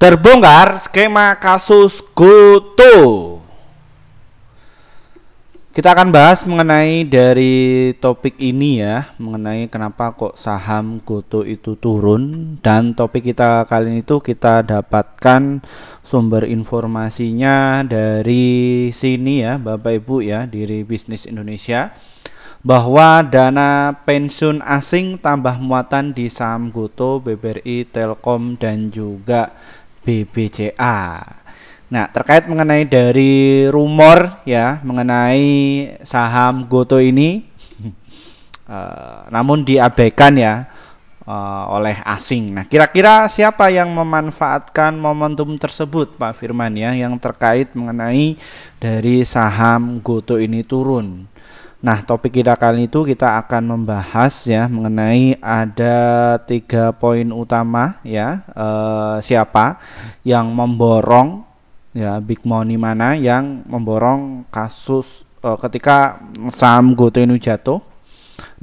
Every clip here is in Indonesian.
Terbongkar skema kasus GoTo. Kita akan bahas mengenai dari topik ini ya, mengenai kenapa kok saham GoTo itu turun. Dan topik kita kali ini tuh kita dapatkan sumber informasinya dari sini ya, Bapak Ibu ya, dari Bisnis Indonesia, bahwa dana pensiun asing tambah muatan di saham GoTo, BBRI, Telkom, dan juga BBCA. Nah, terkait mengenai dari rumor ya mengenai saham GoTo ini, namun diabaikan ya oleh asing. Nah, kira-kira siapa yang memanfaatkan momentum tersebut, Pak Firman ya, yang terkait mengenai dari saham GoTo ini turun? Nah, topik kita kali itu kita akan membahas ya mengenai ada 3 poin utama ya, siapa yang memborong ya, big money mana yang memborong kasus ketika saham GoTo ini jatuh.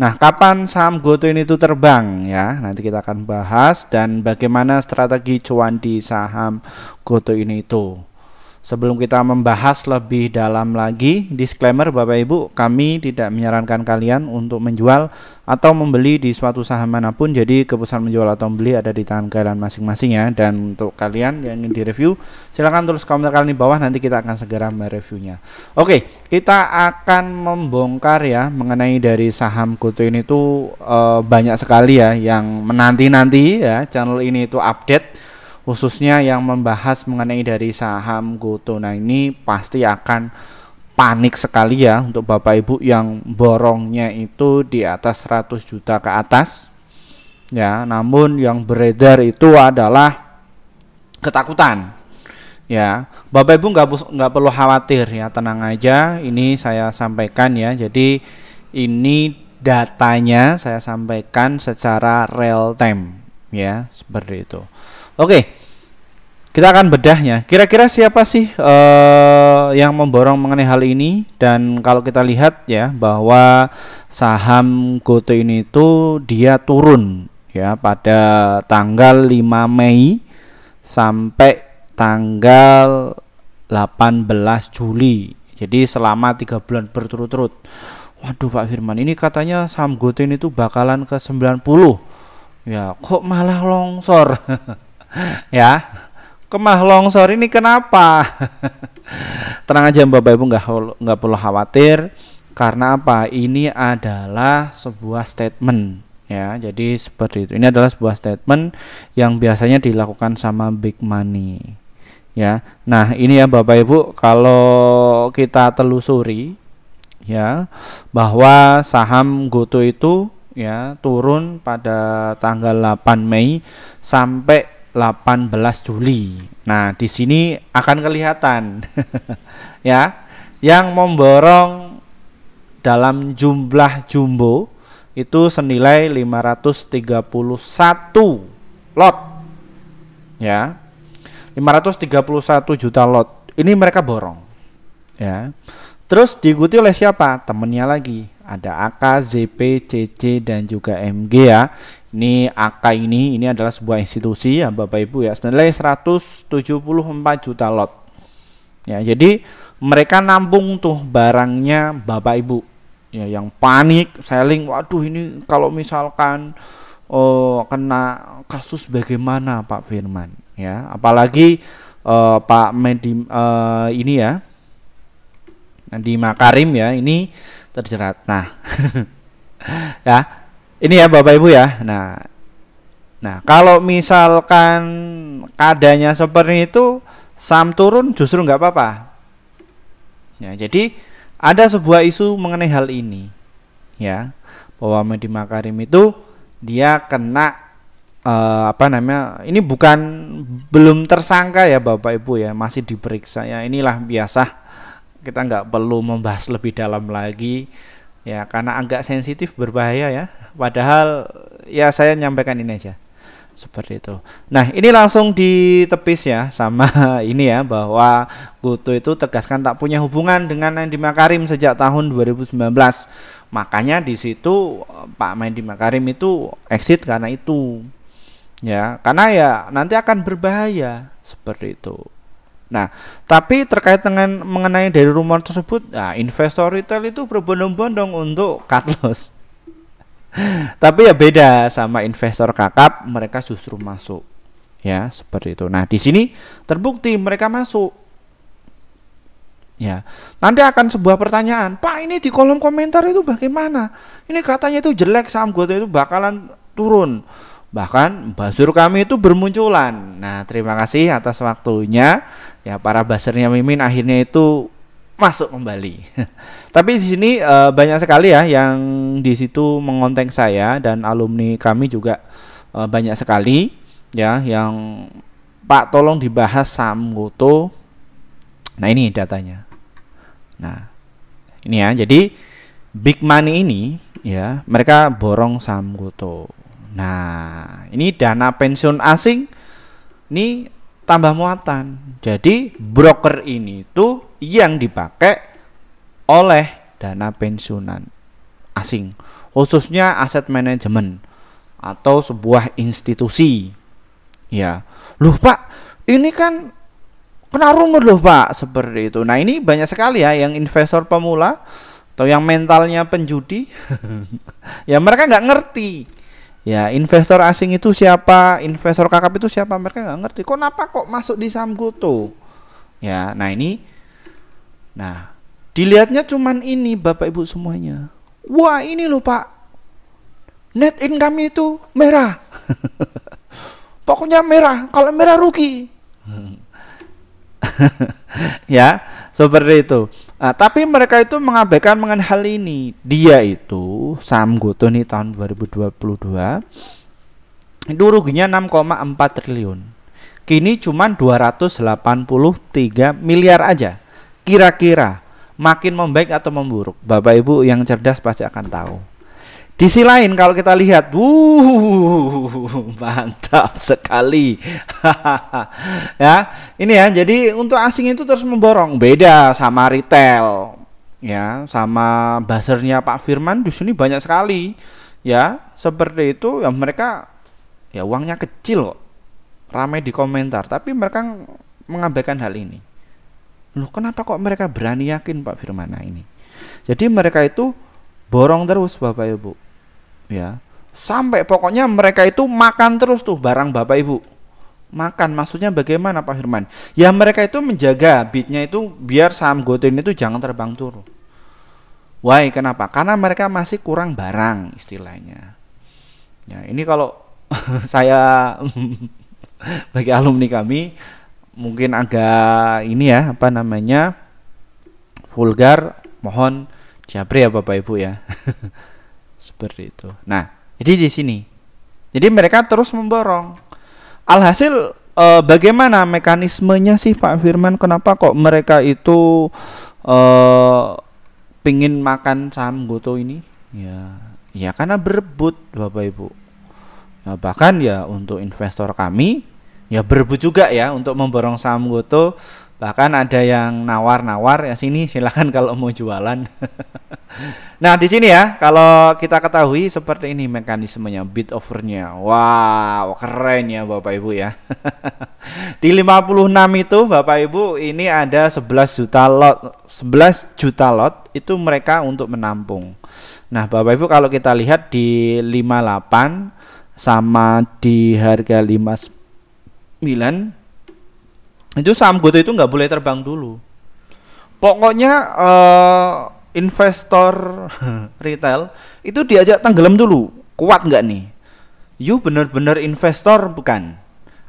Nah, kapan saham GoTo ini tuh terbang ya, nanti kita akan bahas, dan bagaimana strategi cuan di saham GoTo ini itu. Sebelum kita membahas lebih dalam lagi, disclaimer Bapak Ibu, kami tidak menyarankan kalian untuk menjual atau membeli di suatu saham manapun. Jadi keputusan menjual atau membeli ada di tangan kalian masing-masing ya. Dan untuk kalian yang ingin direview, silahkan tulis komentar kalian di bawah, nanti kita akan segera mereviewnya. Oke, kita akan membongkar ya mengenai dari saham GoTo ini tuh banyak sekali ya yang menanti-nanti ya channel ini itu update, khususnya yang membahas mengenai dari saham GoTo. Nah, ini pasti akan panik sekali ya untuk Bapak Ibu yang borongnya itu di atas 100 juta ke atas ya, namun yang beredar itu adalah ketakutan ya. Bapak Ibu nggak perlu khawatir ya, tenang aja, ini saya sampaikan ya. Jadi ini datanya saya sampaikan secara real time ya, seperti itu. Oke, kita akan bedahnya. Kira-kira siapa sih yang memborong mengenai hal ini? Dan kalau kita lihat ya bahwa saham GoTo ini itu dia turun ya pada tanggal 5 Mei sampai tanggal 18 Juli. Jadi selama 3 bulan berturut-turut. Waduh Pak Firman, ini katanya saham GoTo ini tuh bakalan ke 90. Ya, kok malah longsor? Ya, kemah longsor ini kenapa? Tenang aja Bapak Ibu, nggak perlu khawatir, karena apa? Ini adalah sebuah statement ya. Jadi seperti itu. Ini adalah sebuah statement yang biasanya dilakukan sama big money ya. Nah, ini ya Bapak Ibu, kalau kita telusuri ya bahwa saham GoTo itu ya turun pada tanggal 8 Mei sampai 18 Juli. Nah, di sini akan kelihatan ya, yang memborong dalam jumlah jumbo itu senilai 531 lot ya. 531 juta lot. Ini mereka borong ya. Terus diikuti oleh siapa? Temennya lagi. Ada AK, ZP, CC, dan juga MG ya. Ini AK ini adalah sebuah institusi ya Bapak Ibu ya, senilai 174 juta lot. Ya, jadi mereka nampung tuh barangnya Bapak Ibu. Ya, yang panik selling, waduh ini kalau misalkan kena kasus bagaimana Pak Firman ya. Apalagi Pak Medi ini ya, Nadiem Makarim ya, ini terjerat. Nah, ya. Ini ya Bapak Ibu ya. Nah, kalau misalkan keadaannya seperti itu, saham turun justru nggak apa-apa. Ya, jadi ada sebuah isu mengenai hal ini, ya, bahwa Nadiem Makarim itu dia kena ini belum tersangka ya Bapak Ibu ya, masih diperiksa ya. Inilah biasa, kita nggak perlu membahas lebih dalam lagi ya, karena agak sensitif, berbahaya ya. Padahal ya saya nyampaikan ini aja seperti itu. Nah, ini langsung ditepis ya sama ini ya, bahwa GoTo itu tegaskan tak punya hubungan dengan Nadiem Makarim sejak tahun 2019. Makanya di situ Pak Nadiem Makarim itu exit karena itu ya, karena ya nanti akan berbahaya seperti itu. Nah, tapi terkait dengan mengenai dari rumor tersebut, nah, investor retail itu berbondong-bondong untuk cut loss. Tapi ya beda sama investor kakap, mereka justru masuk. Ya, seperti itu. Nah, di sini terbukti mereka masuk. Ya, nanti akan sebuah pertanyaan, Pak, ini di kolom komentar itu bagaimana? Ini katanya itu jelek, saham GoTo itu bakalan turun. Bahkan buzzer kami itu bermunculan. Nah, terima kasih atas waktunya. Ya, para buzzernya Mimin akhirnya itu masuk kembali. Tapi di sini banyak sekali ya yang di situ mengontek saya, dan alumni kami juga banyak sekali ya yang, Pak, tolong dibahas saham GoTo. Nah, ini datanya. Nah, ini ya. Jadi big money ini ya, mereka borong saham GoTo. Nah, ini dana pensiun asing ini tambah muatan. Jadi broker ini tuh yang dipakai oleh dana pensiunan asing, khususnya aset manajemen atau sebuah institusi. Ya, loh Pak, ini kan kena rumor loh Pak, seperti itu. Nah, ini banyak sekali ya yang investor pemula atau yang mentalnya penjudi. Ya, mereka nggak ngerti. Ya, investor asing itu siapa, investor kakap itu siapa, mereka nggak ngerti. Kenapa kok masuk di saham GoTo? Ya, nah ini, nah dilihatnya cuman ini Bapak Ibu semuanya. Wah, ini loh Pak, net income itu merah. Pokoknya merah, kalau merah rugi. Ya, seperti itu. Nah, tapi mereka itu mengabaikan mengenai hal ini. Dia itu saham GoTo nih tahun 2022 itu ruginya 6,4 triliun. Kini cuma 283 miliar aja. Kira-kira makin membaik atau memburuk? Bapak Ibu yang cerdas pasti akan tahu. Di sisi lain kalau kita lihat, mantap sekali. Ya, ini ya. Jadi untuk asing itu terus memborong, beda sama retail. Ya, sama buzzernya Pak Firman di sini banyak sekali. Ya, seperti itu. Ya, mereka ya uangnya kecil kok. Ramai di komentar, tapi mereka mengabaikan hal ini. Loh, kenapa kok mereka berani yakin Pak Firman? Nah, ini. Jadi mereka itu borong terus Bapak Ibu. Ya, sampai pokoknya mereka itu makan terus tuh barang Bapak Ibu. Makan, maksudnya bagaimana Pak Firman? Ya, mereka itu menjaga bidnya itu biar saham GoTo ini tuh jangan terbang turun. Why? Kenapa? Karena mereka masih kurang barang istilahnya. Ya, ini kalau saya bagi alumni kami mungkin agak ini ya, apa namanya, vulgar, mohon japri ya Bapak Ibu ya. Seperti itu. Nah, jadi di sini, jadi mereka terus memborong. Alhasil bagaimana mekanismenya sih Pak Firman? Kenapa kok mereka itu pingin makan saham GoTo ini? Ya karena berebut Bapak Ibu. Ya, bahkan ya untuk investor kami ya berebut juga ya untuk memborong saham GoTo. Bahkan ada yang nawar-nawar, ya sini silakan kalau mau jualan. Nah, di sini ya, kalau kita ketahui seperti ini mekanismenya, bid overnya. Wow, keren ya Bapak Ibu ya. Di 56 itu Bapak Ibu, ini ada 11 juta lot itu mereka untuk menampung. Nah, Bapak Ibu kalau kita lihat di 58 sama di harga 59, itu saham GoTo itu nggak boleh terbang dulu. Pokoknya investor retail itu diajak tenggelam dulu. Kuat nggak nih? You bener-bener investor bukan?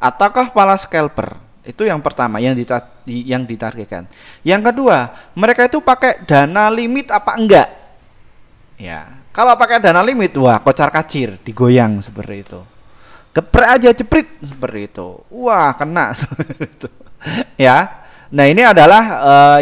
Ataukah pala scalper? Itu yang pertama yang ditargetkan. Yang kedua, mereka itu pakai dana limit apa enggak? Ya, kalau pakai dana limit, wah kocar-kacir, digoyang seperti itu. Geprek aja jeprit seperti itu. Wah, kena seperti itu. Ya. Nah, ini adalah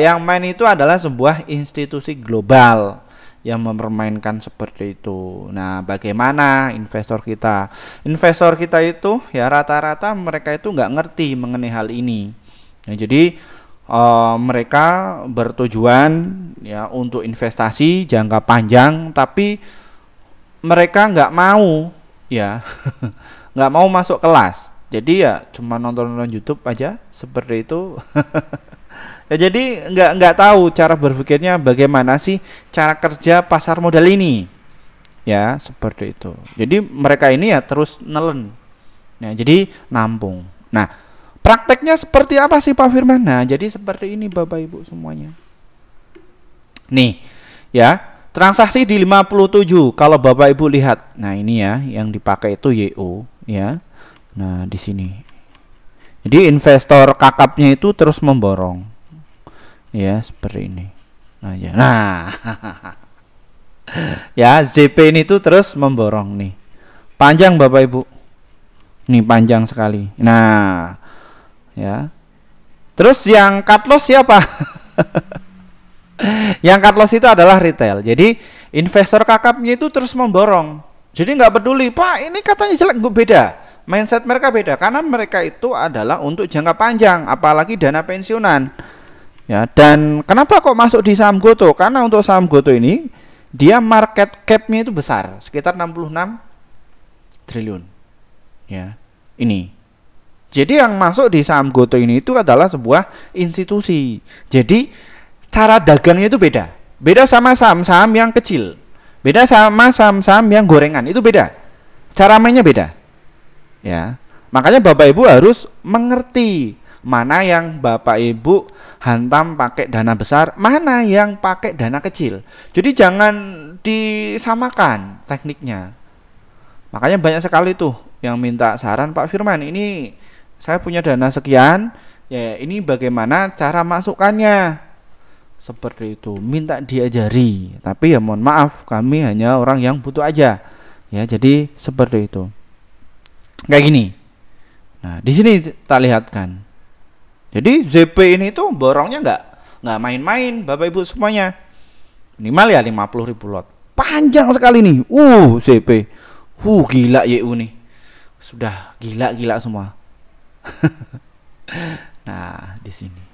yang main itu adalah sebuah institusi global yang mempermainkan seperti itu. Nah, bagaimana investor kita? Investor kita itu ya rata-rata mereka itu nggak ngerti mengenai hal ini. Nah, jadi mereka bertujuan ya untuk investasi jangka panjang, tapi mereka nggak mau ya nggak mau masuk kelas. Jadi ya cuma nonton YouTube aja seperti itu. Ya, jadi nggak tahu cara berpikirnya bagaimana sih cara kerja pasar modal ini. Ya, seperti itu. Jadi mereka ini ya terus nelen. Nah, jadi nampung. Nah, prakteknya seperti apa sih Pak Firman? Nah, jadi seperti ini Bapak Ibu semuanya. Nih, ya, transaksi di 57 kalau Bapak Ibu lihat. Nah, ini ya yang dipakai itu YO, ya. Nah, di sini. Jadi investor kakapnya itu terus memborong. Ya, seperti ini. Nah, ya. Nah. Ya, ZP ini tuh terus memborong nih. Panjang Bapak Ibu. Nih panjang sekali. Nah, ya. Terus yang cut loss siapa? Yang cut loss itu adalah retail. Jadi investor kakapnya itu terus memborong. Jadi nggak peduli, Pak, ini katanya jelek, gue beda. Mindset mereka beda karena mereka itu adalah untuk jangka panjang, apalagi dana pensiunan. Ya, dan kenapa kok masuk di saham Goto? Karena untuk saham Goto ini dia market cap-nya itu besar, sekitar 66 triliun. Ya, ini. Jadi yang masuk di saham Goto ini itu adalah sebuah institusi. Jadi cara dagangnya itu beda. Beda sama saham-saham yang kecil. Beda sama saham-saham yang gorengan, itu beda. Cara mainnya beda. Ya. Makanya Bapak Ibu harus mengerti mana yang Bapak Ibu hantam pakai dana besar, mana yang pakai dana kecil. Jadi jangan disamakan tekniknya. Makanya banyak sekali tuh yang minta saran, Pak Firman, ini saya punya dana sekian, ya ini bagaimana cara masukkannya. Seperti itu, minta diajari. Tapi ya mohon maaf, kami hanya orang yang butuh aja. Ya, jadi seperti itu. Kayak gini. Nah, di sini tak lihatkan. Jadi ZP ini tuh borongnya nggak main-main Bapak Ibu semuanya. Minimal ya 50.000 lot. Panjang sekali nih. ZP. Gila YU nih. Sudah gila-gila semua. Nah, di sini.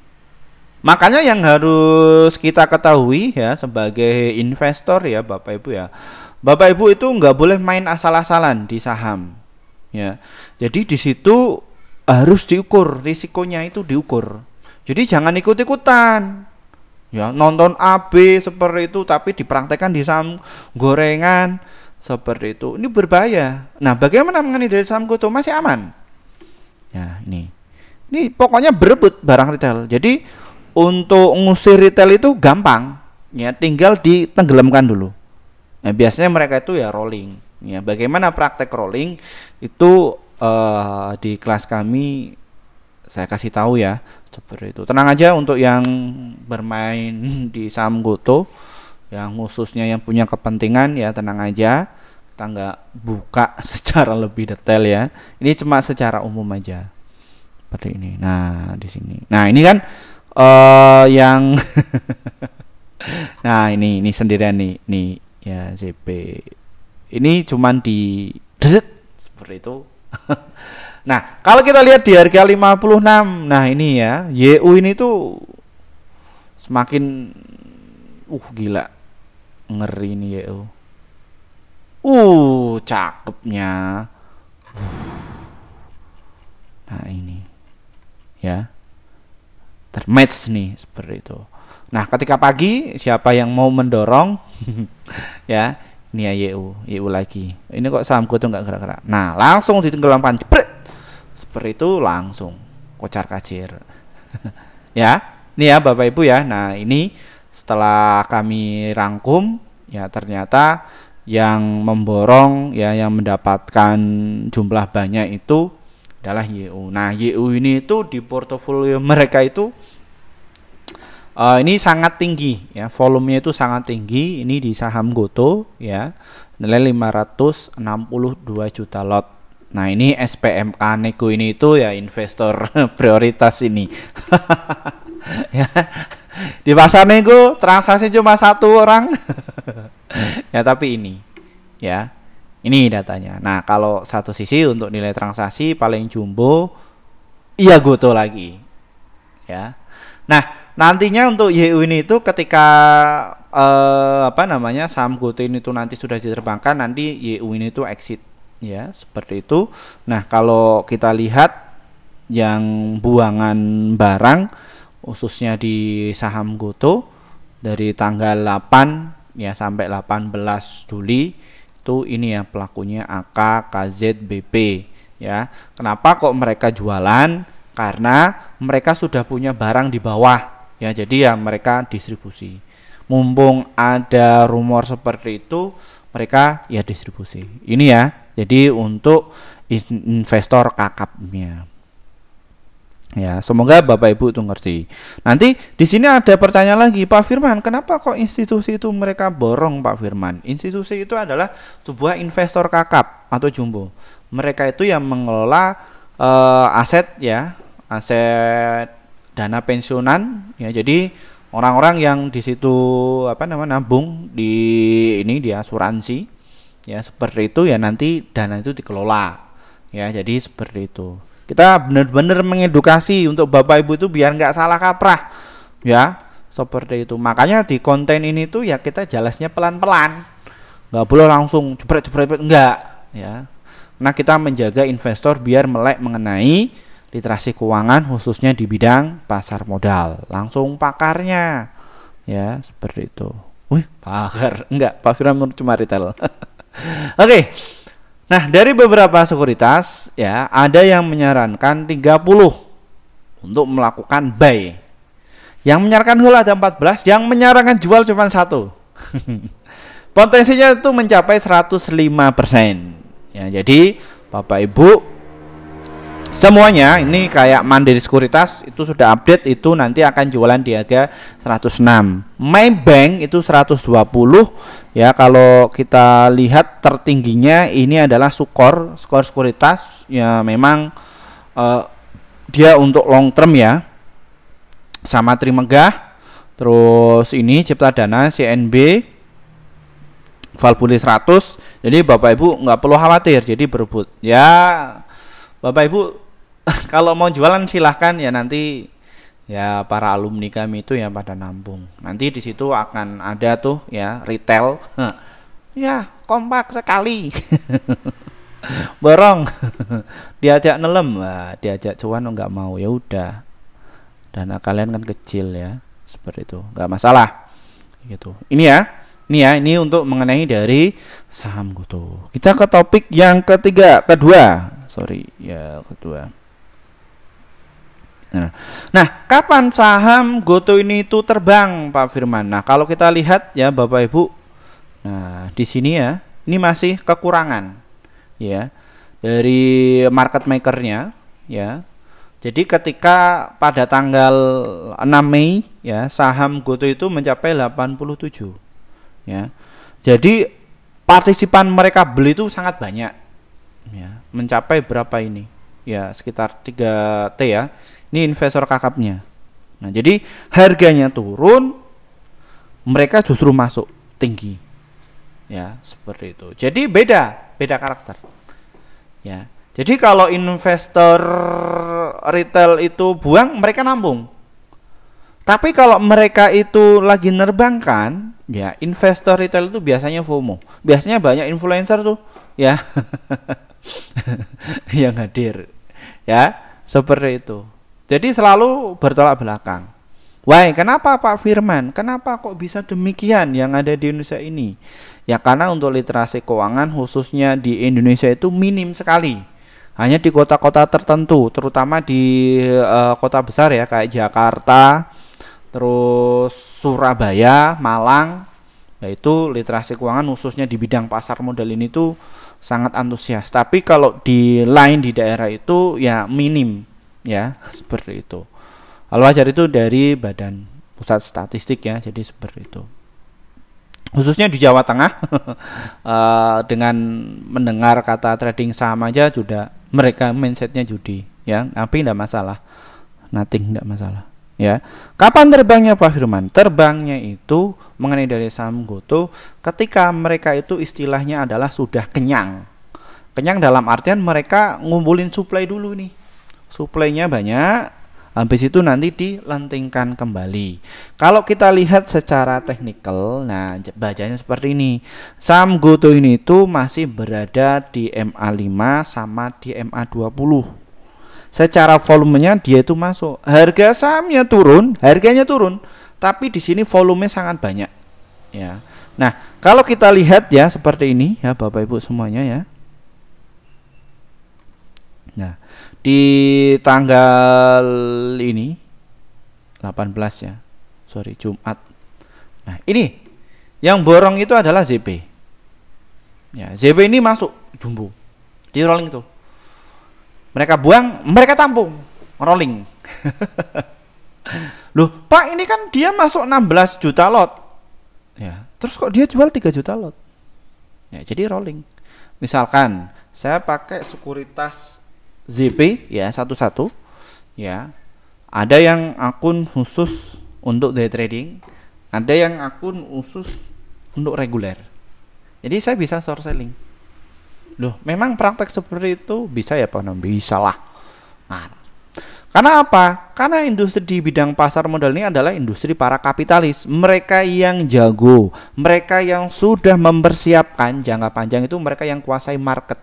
Makanya yang harus kita ketahui ya sebagai investor ya Bapak Ibu ya. Bapak Ibu itu nggak boleh main asal-asalan di saham. Ya. Jadi di situ harus diukur, risikonya itu diukur. Jadi jangan ikut-ikutan. Ya, nonton AB seperti itu tapi dipraktekkan di saham gorengan seperti itu. Ini berbahaya. Nah, bagaimana mengenai dari saham Goto? Masih aman. Ya, ini. Ini pokoknya berebut barang retail. Jadi untuk ngusir retail itu gampang. Ya, tinggal ditenggelamkan dulu. Nah, biasanya mereka itu ya rolling. Ya, bagaimana praktek rolling itu di kelas kami saya kasih tahu ya seperti itu. Tenang aja untuk yang bermain di saham Goto, yang khususnya yang punya kepentingan ya tenang aja. Kita nggak buka secara lebih detail ya. Ini cuma secara umum aja seperti ini. Nah di sini. Nah ini kan yang nah ini sendirian nih ya ZP. Ini cuman di seperti itu. Nah, kalau kita lihat di harga 56, nah ini ya, YU ini tuh semakin gila. Ngeri ini YU. Cakepnya. Nah, ini. Ya. Termatch nih seperti itu. Nah, ketika pagi siapa yang mau mendorong ya, ini ya YU lagi. Ini kok saham Goto nggak gerak-gerak. Nah, langsung ditenggelamkan. Jepret. Seperti itu langsung kocar-kacir. Ya, ini ya Bapak Ibu ya. Nah, ini setelah kami rangkum ya ternyata yang memborong ya yang mendapatkan jumlah banyak itu adalah YU. Nah, YU ini itu di portofolio mereka itu ini sangat tinggi ya, volumenya itu sangat tinggi. Ini di saham Goto ya, nilai 562 juta lot. Nah, ini SPMK Nego ini itu ya investor prioritas ini. Ya. Di pasar Nego transaksi cuma 1 orang. Ya, tapi ini ya. Ini datanya. Nah, kalau satu sisi untuk nilai transaksi paling jumbo iya Goto lagi. Ya. Nah, nantinya untuk YU ini itu ketika saham Goto ini tuh nanti sudah diterbangkan, nanti YU ini tuh exit ya, seperti itu. Nah, kalau kita lihat yang buangan barang khususnya di saham GoTo dari tanggal 8 ya sampai 18 Juli itu ini ya pelakunya AK, KZ, BP ya. Kenapa kok mereka jualan? Karena mereka sudah punya barang di bawah ya, jadi ya mereka distribusi. Mumpung ada rumor seperti itu, mereka ya distribusi. Ini ya. Jadi untuk investor kakapnya. Ya, semoga Bapak Ibu itu ngerti. Nanti di sini ada pertanyaan lagi, Pak Firman, kenapa kok institusi itu mereka borong, Pak Firman? Institusi itu adalah sebuah investor kakap atau jumbo. Mereka itu yang mengelola aset ya, aset dana pensiunan ya. Jadi orang-orang yang di situ nabung di di asuransi ya, seperti itu ya, nanti dana itu dikelola ya. Jadi seperti itu. Kita benar-benar mengedukasi untuk Bapak Ibu itu biar nggak salah kaprah ya, seperti itu. Makanya di konten ini tuh ya kita jelasnya pelan-pelan, nggak boleh langsung jebret-jebret, enggak ya. Nah, kita menjaga investor biar melek mengenai literasi keuangan khususnya di bidang pasar modal, langsung pakarnya ya, seperti itu. Wih, pakar enggak, Pak Firman cuma retail. Oke. Nah, dari beberapa sekuritas ya, ada yang menyarankan 30 untuk melakukan buy. Yang menyarankan hold ada 14, yang menyarankan jual cuma 1. Potensinya itu mencapai 105%. Ya, jadi Bapak Ibu semuanya ini kayak Mandiri Sekuritas itu sudah update, itu nanti akan jualan di harga 106. Maybank itu 120 ya. Kalau kita lihat tertingginya ini adalah skor sekuritas ya, memang dia untuk long term ya, sama Trimegah. Terus ini Cipta Dana, CNB, Valbuli 100. Jadi Bapak Ibu nggak perlu khawatir, jadi berebut ya. Bapak Ibu kalau mau jualan silahkan ya, nanti ya para alumni kami itu ya pada nampung. Nanti di situ akan ada tuh ya retail. Ya, kompak sekali. Borong. Diajak nelem, wah, diajak cuan nggak mau, ya udah. Dana kalian kan kecil ya, seperti itu. Nggak masalah. Gitu. Ini untuk mengenai dari saham GoTo. Kita ke topik yang kedua. Nah, kapan saham GoTo ini itu terbang, Pak Firman? Nah, kalau kita lihat ya Bapak Ibu, nah di sini ya, ini masih kekurangan ya dari market makernya ya. Jadi ketika pada tanggal 6 Mei ya, saham GoTo itu mencapai 87 ya. Jadi partisipan mereka beli itu sangat banyak ya, mencapai berapa ini? Ya, sekitar 3T ya. Ini investor kakapnya. Nah, jadi harganya turun, mereka justru masuk tinggi. Ya, seperti itu. Jadi beda karakter. Ya. Jadi kalau investor retail itu buang, mereka nampung. Tapi kalau mereka itu lagi nerbangkan, ya investor retail itu biasanya FOMO. Biasanya banyak influencer tuh, ya. Yang hadir. Ya, seperti itu. Jadi selalu bertolak belakang. Why? Kenapa Pak Firman? Kenapa kok bisa demikian yang ada di Indonesia ini? Ya karena untuk literasi keuangan khususnya di Indonesia itu minim sekali. Hanya di kota-kota tertentu, terutama di kota besar ya, kayak Jakarta, terus Surabaya, Malang. Yaitu literasi keuangan khususnya di bidang pasar modal ini tuh sangat antusias. Tapi kalau di lain di daerah itu ya minim. Ya, seperti itu. Al-Wajar itu dari Badan Pusat Statistik ya, jadi seperti itu. Khususnya di Jawa Tengah, dengan mendengar kata trading saham aja sudah mereka mindsetnya judi, ya. Tapi tidak masalah, nothing tidak masalah, ya. Kapan terbangnya Pak Firman? Terbangnya itu mengenai dari saham GoTo ketika mereka itu istilahnya adalah sudah kenyang. Kenyang dalam artian mereka ngumpulin supply dulu nih. Suplainya banyak, habis itu nanti dilentingkan kembali. Kalau kita lihat secara teknikal, nah bacanya seperti ini. Saham GoTo ini itu masih berada di MA5 sama di MA20. Secara volumenya dia itu masuk. Harga sahamnya turun, harganya turun, tapi di sini volume sangat banyak. Ya. Nah, kalau kita lihat ya seperti ini ya Bapak Ibu semuanya ya. Nah, di tanggal ini 18 ya. Sorry, Jumat. Nah, ini yang borong itu adalah ZP. Ya, ZP ini masuk jumbo. Di rolling itu. Mereka buang, mereka tampung, rolling. Loh, Pak, ini kan dia masuk 16 juta lot. Ya, terus kok dia jual 3 juta lot? Ya, jadi rolling. Misalkan saya pakai sekuritas ZP ya satu-satu ya. Ada yang akun khusus untuk day trading, ada yang akun khusus untuk reguler. Jadi saya bisa short selling. Loh, memang praktek seperti itu bisa ya Pak? Bisa lah. Nah, karena apa? Karena industri di bidang pasar modal ini adalah industri para kapitalis. Mereka yang jago, mereka yang sudah mempersiapkan jangka panjang itu, mereka yang kuasai market.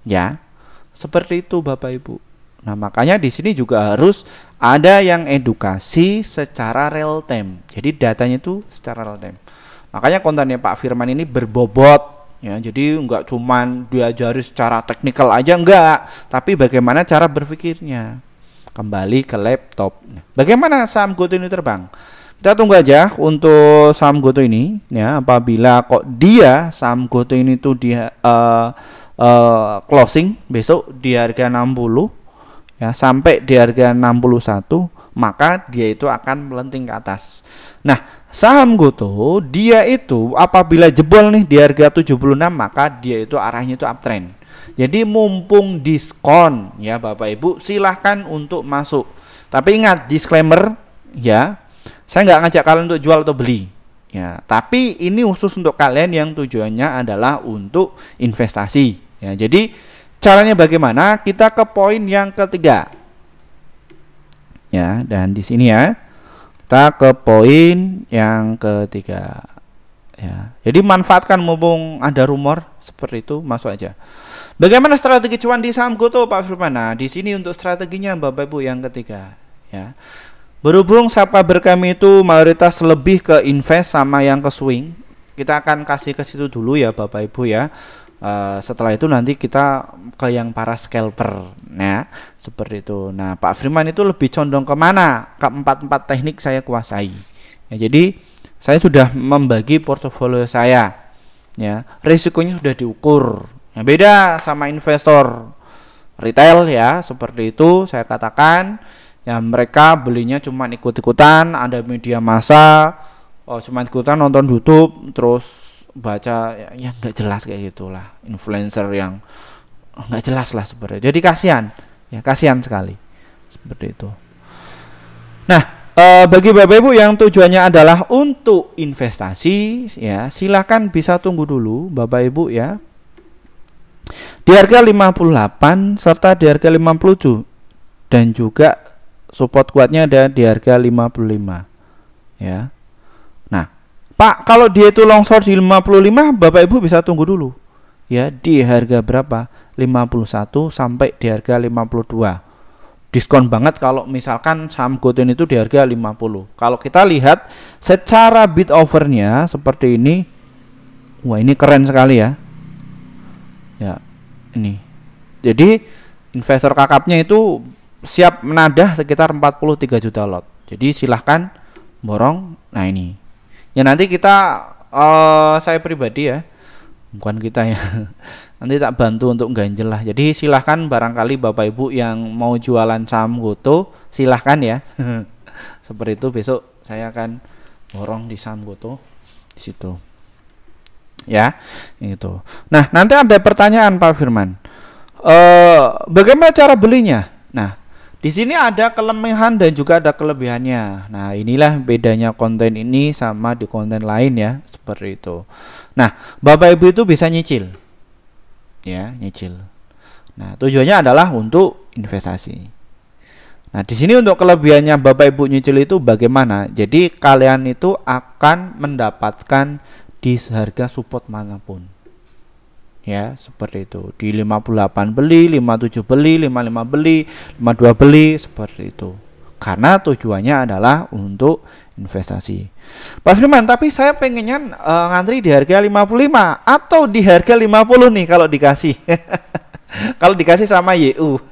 Ya. Seperti itu Bapak Ibu. Nah, makanya di sini juga harus ada yang edukasi secara real time. Jadi datanya itu secara real time. Makanya kontennya Pak Firman ini berbobot ya. Jadi enggak cuman diajari secara teknikal aja, enggak, tapi bagaimana cara berpikirnya. Kembali ke laptop. Bagaimana saham GoTo ini terbang? Kita tunggu aja untuk saham GoTo ini ya. Apabila kok dia saham GoTo ini tuh dia closing besok di harga 60 ya sampai di harga 61, maka dia itu akan melenting ke atas. Nah, saham GoTo dia itu apabila jebol nih di harga 76, maka dia itu arahnya itu uptrend. Jadi mumpung diskon ya Bapak Ibu, silahkan untuk masuk. Tapi ingat disclaimer ya, saya nggak ngajak kalian untuk jual atau beli ya, tapi ini khusus untuk kalian yang tujuannya adalah untuk investasi. Ya, jadi caranya bagaimana? Kita ke poin yang ketiga. Ya, dan di sini ya. Kita ke poin yang ketiga. Ya. Jadi manfaatkan mumpung ada rumor seperti itu, masuk aja. Bagaimana strategi cuan di saham GoTo Pak Firman? Nah, di sini untuk strateginya Bapak Ibu yang ketiga, ya. Berhubung subscriber kami itu mayoritas lebih ke invest sama yang ke swing, kita akan kasih ke situ dulu ya Bapak Ibu ya. Setelah itu nanti kita ke yang para scalper ya, seperti itu. Nah, Pak Firman itu lebih condong ke mana? Ke 4 teknik saya kuasai ya, jadi saya sudah membagi portofolio saya ya, risikonya sudah diukur ya, beda sama investor retail ya, seperti itu saya katakan ya. Mereka belinya cuma ikut-ikutan, ada media massa, cuma ikutan nonton YouTube terus baca ya nggak jelas kayak gitulah, influencer yang nggak jelas lah seperti itu. Jadi kasihan ya, kasihan sekali seperti itu. Nah, bagi Bapak Ibu yang tujuannya adalah untuk investasi ya, silahkan bisa tunggu dulu Bapak Ibu ya, di harga 58 serta di harga 57, dan juga support kuatnya ada di harga 55 ya. Pak, kalau dia itu long short di 55, Bapak Ibu bisa tunggu dulu ya, di harga berapa? 51 sampai di harga 52. Diskon banget kalau misalkan saham GoTo itu di harga 50. Kalau kita lihat secara bid overnya seperti ini, wah ini keren sekali ya. Ya, ini. Jadi investor kakapnya itu siap menadah sekitar 43 juta lot. Jadi silahkan borong. Nah, ini ya, nanti kita saya pribadi ya, bukan kita ya, nanti tak bantu untuk ganjel lah. Jadi silahkan barangkali Bapak Ibu yang mau jualan saham GoTo silahkan ya. Seperti itu, besok saya akan borong di saham GoTo di situ ya, itu. Nah, nanti ada pertanyaan Pak Firman, bagaimana cara belinya? Nah, di sini ada kelemahan dan juga ada kelebihannya. Nah, inilah bedanya konten ini sama di konten lain ya, seperti itu. Nah, Bapak Ibu itu bisa nyicil. Ya, nyicil. Nah, tujuannya adalah untuk investasi. Nah, di sini untuk kelebihannya Bapak Ibu nyicil itu bagaimana? Jadi kalian itu akan mendapatkan di harga support manapun. Ya, seperti itu. Di 58 beli, 57 beli, 55 beli, 52 beli, seperti itu. Karena tujuannya adalah untuk investasi. Pak Firman, tapi saya pengennya ngantri di harga 55 atau di harga 50 nih kalau dikasih. Kalau dikasih sama YU.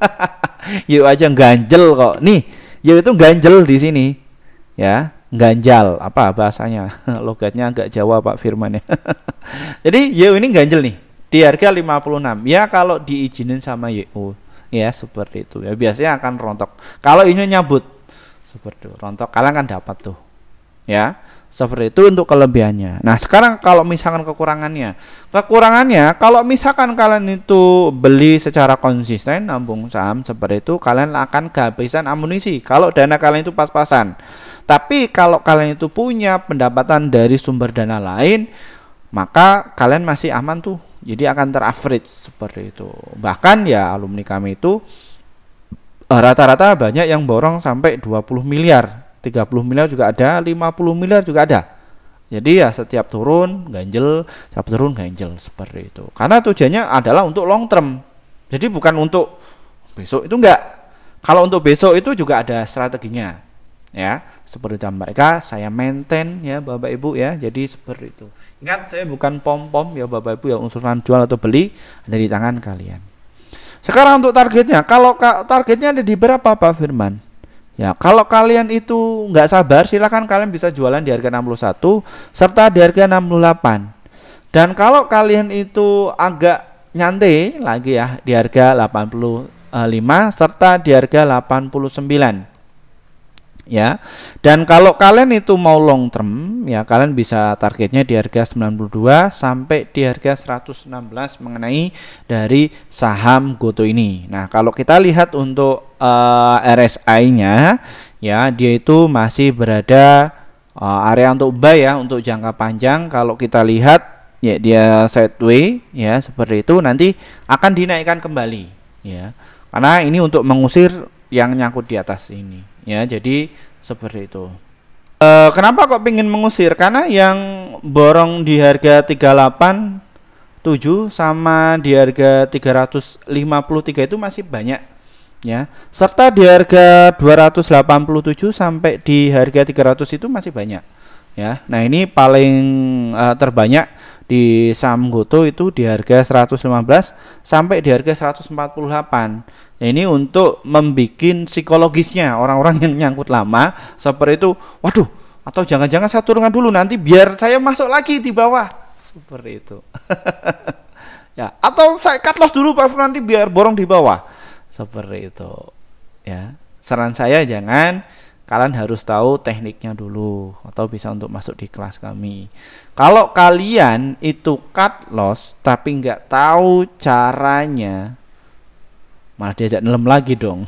YU aja ganjel kok. Nih, YU itu ganjel di sini. Ya, ganjal apa bahasanya? Logatnya agak Jawa Pak Firman ya. Jadi YU ini ganjel nih. Di harga 56 ya, kalau diizinin sama YU ya, seperti itu ya, biasanya akan rontok. Kalau ini nyabut seperti itu, rontok, kalian kan dapat tuh ya, seperti itu untuk kelebihannya. Nah, sekarang kalau misalkan kekurangannya kalau misalkan kalian itu beli secara konsisten nabung saham seperti itu, kalian akan kehabisan amunisi kalau dana kalian itu pas-pasan. Tapi kalau kalian itu punya pendapatan dari sumber dana lain, maka kalian masih aman tuh. Jadi akan teraverage seperti itu. Bahkan ya alumni kami itu rata-rata banyak yang borong sampai 20 miliar, 30 miliar juga ada, 50 miliar juga ada. Jadi ya setiap turun ganjel, setiap turun ganjel seperti itu. Karena tujuannya adalah untuk long term. Jadi bukan untuk besok, itu enggak. Kalau untuk besok itu juga ada strateginya. Ya, seperti itu mereka saya maintain ya Bapak Ibu ya. Jadi seperti itu. Ingat, saya bukan pom-pom ya Bapak Ibu ya, unsuran jual atau beli ada di tangan kalian. Sekarang untuk targetnya, kalau targetnya ada di berapa Pak Firman? Ya, kalau kalian itu nggak sabar, silakan kalian bisa jualan di harga 61 serta di harga 68. Dan kalau kalian itu agak nyantai lagi ya, di harga 85 serta di harga 89. Ya, dan kalau kalian itu mau long term ya, kalian bisa targetnya di harga 92 sampai di harga 116 mengenai dari saham GoTo ini. Nah, kalau kita lihat untuk RSI-nya ya, dia itu masih berada area untuk buy ya, untuk jangka panjang. Kalau kita lihat ya, dia sideways ya, seperti itu, nanti akan dinaikkan kembali ya. Karena ini untuk mengusir yang nyangkut di atas ini ya, jadi seperti itu. Kenapa kok pengen mengusir? Karena yang borong di harga 387 sama di harga 353 itu masih banyak ya, serta di harga 287 sampai di harga 300 itu masih banyak ya. Nah, ini paling terbanyak di saham GoTo itu di harga 115 sampai di harga 148. Nah, ini untuk membikin psikologisnya orang-orang yang nyangkut lama seperti itu. Waduh, atau jangan-jangan saya turunkan dulu nanti biar saya masuk lagi di bawah. Seperti itu. Ya, atau saya cut loss dulu Pak, nanti biar borong di bawah. Seperti itu. Ya, saran saya jangan. Kalian harus tahu tekniknya dulu atau bisa untuk masuk di kelas kami. Kalau kalian itu cut loss tapi nggak tahu caranya, malah diajak nelem lagi dong.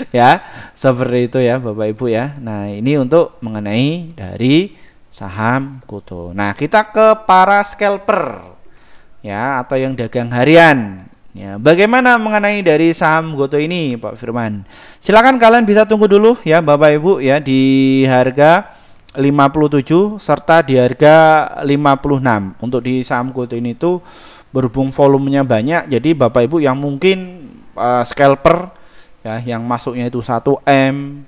Ya, seperti itu ya Bapak Ibu ya. Nah, ini untuk mengenai dari saham GoTo. Nah, kita ke para scalper ya, atau yang dagang harian. Ya, bagaimana mengenai dari saham GoTo ini Pak Firman? Silakan kalian bisa tunggu dulu ya Bapak Ibu ya, di harga 57 serta di harga 56. Untuk di saham GoTo ini tuh berhubung volumenya banyak, jadi Bapak Ibu yang mungkin scalper ya, yang masuknya itu 1M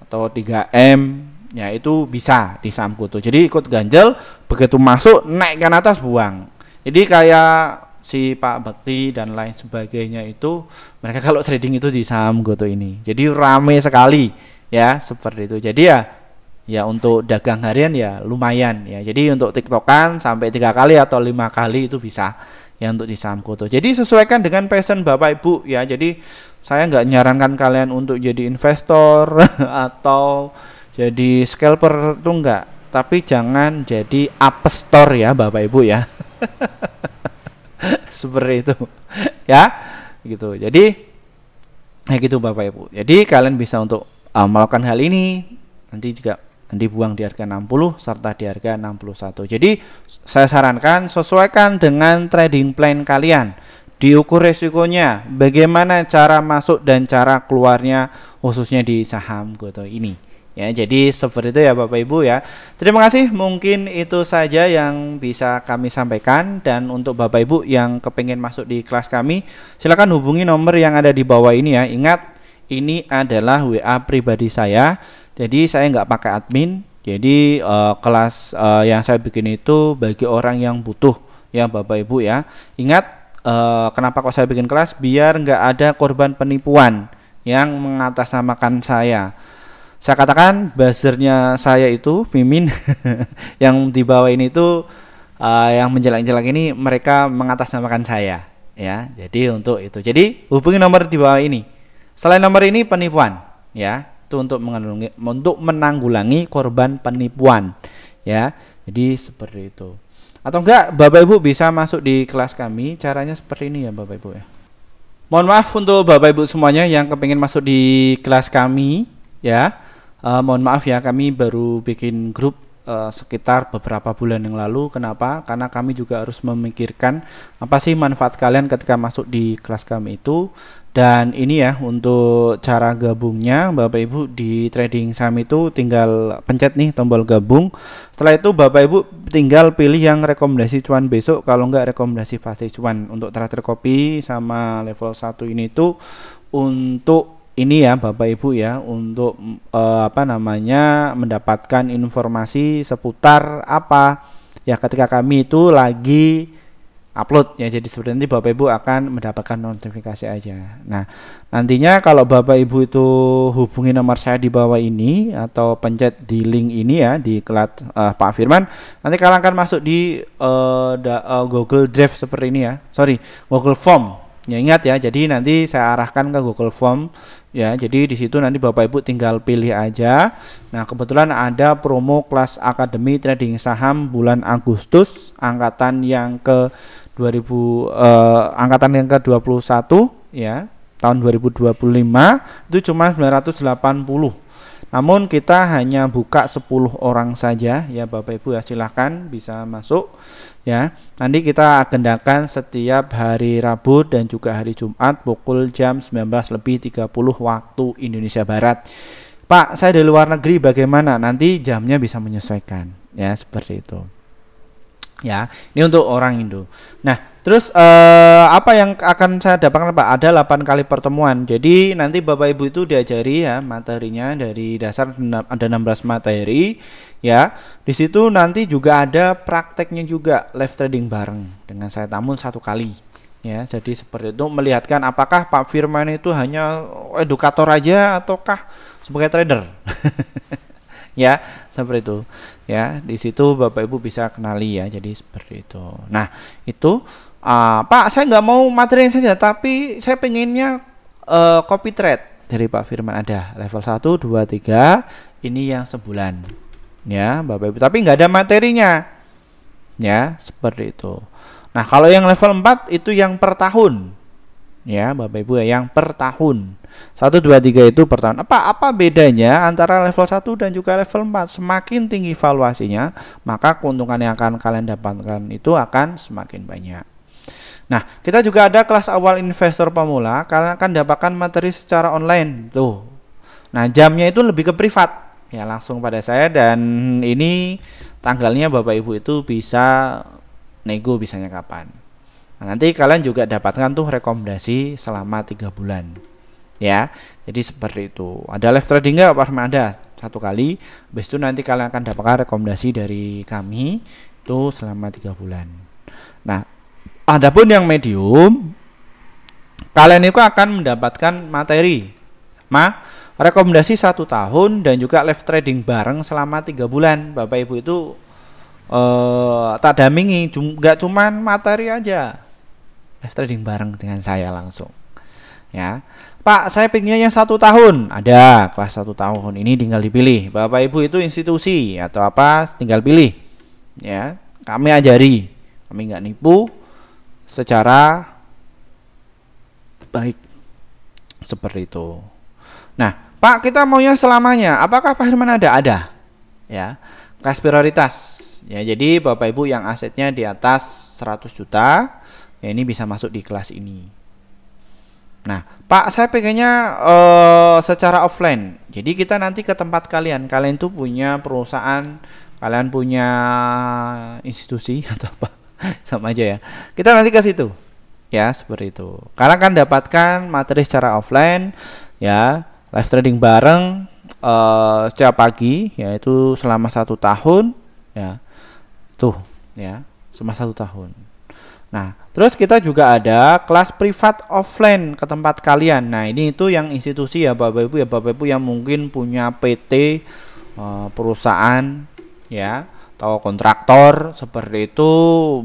atau 3M ya, itu bisa di saham GoTo. Jadi ikut ganjel, begitu masuk naikkan atas buang. Jadi kayak si Pak Bekti dan lain sebagainya itu, mereka kalau trading itu di saham GoTo ini. Jadi rame sekali ya, seperti itu. Jadi ya untuk dagang harian ya lumayan ya. Jadi untuk tiktokan sampai 3 kali atau 5 kali itu bisa ya untuk di saham GoTo. Jadi sesuaikan dengan passion Bapak Ibu ya. Jadi saya nggak nyarankan kalian untuk jadi investor atau jadi scalper, itu enggak. Tapi jangan jadi apestor ya Bapak Ibu ya. Seperti itu ya, gitu. Jadi gitu Bapak Ibu. Jadi kalian bisa untuk melakukan hal ini, nanti buang di harga 60 serta di harga 61. Jadi saya sarankan sesuaikan dengan trading plan kalian diukur resikonya, bagaimana cara masuk dan cara keluarnya khususnya di saham GoTo ini. Ya, jadi seperti itu ya Bapak Ibu ya. Terima kasih, mungkin itu saja yang bisa kami sampaikan. Dan untuk Bapak Ibu yang kepengen masuk di kelas kami, silakan hubungi nomor yang ada di bawah ini ya. Ingat, ini adalah WA pribadi saya. Jadi saya nggak pakai admin. Jadi kelas yang saya bikin itu bagi orang yang butuh ya Bapak Ibu ya. Ingat, kenapa kok saya bikin kelas? Biar nggak ada korban penipuan yang mengatasnamakan saya. Saya katakan buzzernya saya itu Mimin yang di bawah ini itu yang menjelek-jelek ini mereka mengatasnamakan saya ya. Jadi untuk itu. Jadi hubungi nomor di bawah ini. Selain nomor ini penipuan ya. Itu untuk menanggulangi korban penipuan ya. Jadi seperti itu. Atau enggak Bapak Ibu bisa masuk di kelas kami. Caranya seperti ini ya Bapak Ibu ya. Mohon maaf untuk Bapak Ibu semuanya yang kepingin masuk di kelas kami ya. Mohon maaf ya, kami baru bikin grup sekitar beberapa bulan yang lalu. Kenapa? Karena kami juga harus memikirkan apa sih manfaat kalian ketika masuk di kelas kami itu. Dan ini ya untuk cara gabungnya, Bapak Ibu di trading saham itu tinggal pencet nih tombol gabung. Setelah itu Bapak Ibu tinggal pilih yang rekomendasi cuan besok, kalau enggak rekomendasi pasti cuan. Untuk traktir kopi sama level 1 ini tuh untuk ini ya Bapak Ibu ya, untuk mendapatkan informasi seputar apa ya ketika kami itu lagi upload ya. Jadi seperti nanti Bapak Ibu akan mendapatkan notifikasi aja. Nah, nantinya kalau Bapak Ibu itu hubungi nomor saya di bawah ini atau pencet di link ini ya di kelas Pak Firman, nanti kalian akan masuk di Google Drive seperti ini ya. Google Form. Ya ingat ya, jadi nanti saya arahkan ke Google Form ya. Jadi di situ nanti Bapak Ibu tinggal pilih aja. Nah, kebetulan ada promo kelas Akademi Trading Saham bulan Agustus angkatan yang ke 21 ya, tahun 2025 itu cuma 980. Namun kita hanya buka 10 orang saja ya Bapak Ibu ya, silahkan bisa masuk ya. Nanti kita agendakan setiap hari Rabu dan juga hari Jumat pukul jam 19.30 waktu Indonesia Barat. Pak, saya di luar negeri bagaimana? Nanti jamnya bisa menyesuaikan ya, seperti itu. Ya, ini untuk orang Indo. Nah, terus apa yang akan saya dapatkan Pak? Ada 8 kali pertemuan. Jadi nanti Bapak Ibu itu diajari ya materinya dari dasar, ada 16 materi ya. Di situ nanti juga ada prakteknya juga, live trading bareng dengan saya, namun 1 kali ya. Jadi seperti itu, melihatkan apakah Pak Firman itu hanya edukator aja ataukah sebagai trader. Ya, seperti itu ya. Di situ Bapak Ibu bisa kenali ya. Jadi seperti itu. Nah, itu Pak, saya nggak mau materi saja, tapi saya pengennya copy trade dari Pak Firman. Ada level 1, 2, 3 ini yang sebulan ya Bapak Ibu, tapi nggak ada materinya ya, seperti itu. Nah, kalau yang level 4 itu yang per tahun ya Bapak Ibu ya, yang per tahun. 1, 2, 3 itu per tahun. Apa bedanya antara level 1 dan juga level 4? Semakin tinggi valuasinya, maka keuntungan yang akan kalian dapatkan itu akan semakin banyak. Nah, kita juga ada kelas awal investor pemula. Kalian akan dapatkan materi secara online tuh. Nah, jamnya itu lebih ke privat ya, langsung pada saya. Dan ini tanggalnya Bapak Ibu itu bisa nego bisanya kapan. Nah, nanti kalian juga dapatkan tuh rekomendasi selama 3 bulan ya. Jadi seperti itu. Ada live trading nggak? Pasti ada 1 kali. Habis itu nanti kalian akan dapatkan rekomendasi dari kami itu selama 3 bulan. Nah, adapun yang medium, kalian itu akan mendapatkan materi rekomendasi 1 tahun dan juga live trading bareng selama 3 bulan. Bapak Ibu itu tak dampingi, nggak cuman materi aja, live trading bareng dengan saya langsung ya. Pak, saya pengennya 1 tahun. Ada kelas 1 tahun ini, tinggal dipilih. Bapak Ibu itu institusi atau apa, tinggal pilih ya. Kami ajari, kami nggak nipu, secara baik seperti itu. Nah, Pak, kita maunya selamanya. Apakah Pak Firman ada? Ada ya. Kelas prioritas ya. Jadi Bapak Ibu yang asetnya di atas 100 juta ya ini bisa masuk di kelas ini. Nah, Pak, saya pengennya secara offline. Jadi kita nanti ke tempat kalian. Kalian tuh punya perusahaan, kalian punya institusi atau apa? Sama aja ya. Kita nanti ke situ. Ya, seperti itu. Kalian kan dapatkan materi secara offline, ya, live trading bareng setiap pagi, yaitu selama 1 tahun, ya. Tuh, ya, selama 1 tahun. Nah, terus kita juga ada kelas privat offline ke tempat kalian. Nah, ini itu yang institusi ya Bapak Ibu, ya Bapak Ibu yang mungkin punya PT, perusahaan, ya, atau kontraktor seperti itu,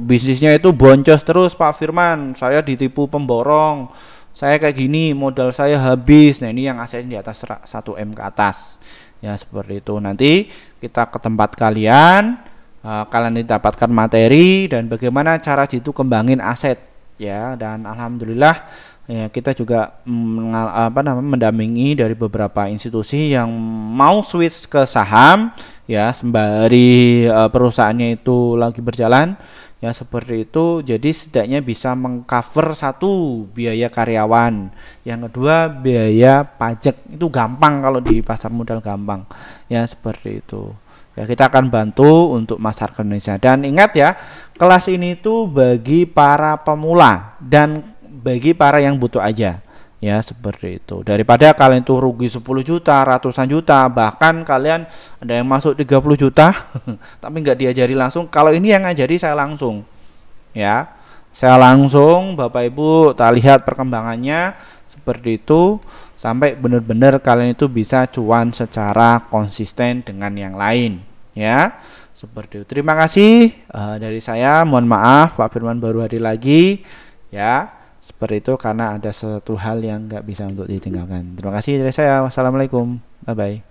bisnisnya itu boncos terus Pak Firman, saya ditipu pemborong, saya kayak gini, modal saya habis. Nah, ini yang asetnya di atas 1M ke atas, ya seperti itu. Nanti kita ke tempat kalian. Kalian dapatkan materi dan bagaimana cara situ kembangin aset, ya. Dan alhamdulillah, ya, kita juga mendampingi dari beberapa institusi yang mau switch ke saham, ya, sembari perusahaannya itu lagi berjalan, ya seperti itu. Jadi setidaknya bisa mengcover satu biaya karyawan, yang kedua biaya pajak itu gampang kalau di pasar modal gampang, ya seperti itu. Ya, kita akan bantu untuk masyarakat Indonesia. Dan ingat ya, kelas ini tuh bagi para pemula dan bagi para yang butuh aja. Ya, seperti itu. Daripada kalian tuh rugi 10 juta, ratusan juta, bahkan kalian ada yang masuk 30 juta tapi nggak diajari langsung. Kalau ini yang ngajari saya langsung. Ya. Saya langsung, Bapak Ibu, tak lihat perkembangannya seperti itu sampai benar-benar kalian itu bisa cuan secara konsisten dengan yang lain, ya seperti itu. Terima kasih dari saya. Mohon maaf Pak Firman baru hadir lagi, ya seperti itu karena ada satu hal yang nggak bisa untuk ditinggalkan. Terima kasih dari saya. Wassalamualaikum, bye bye.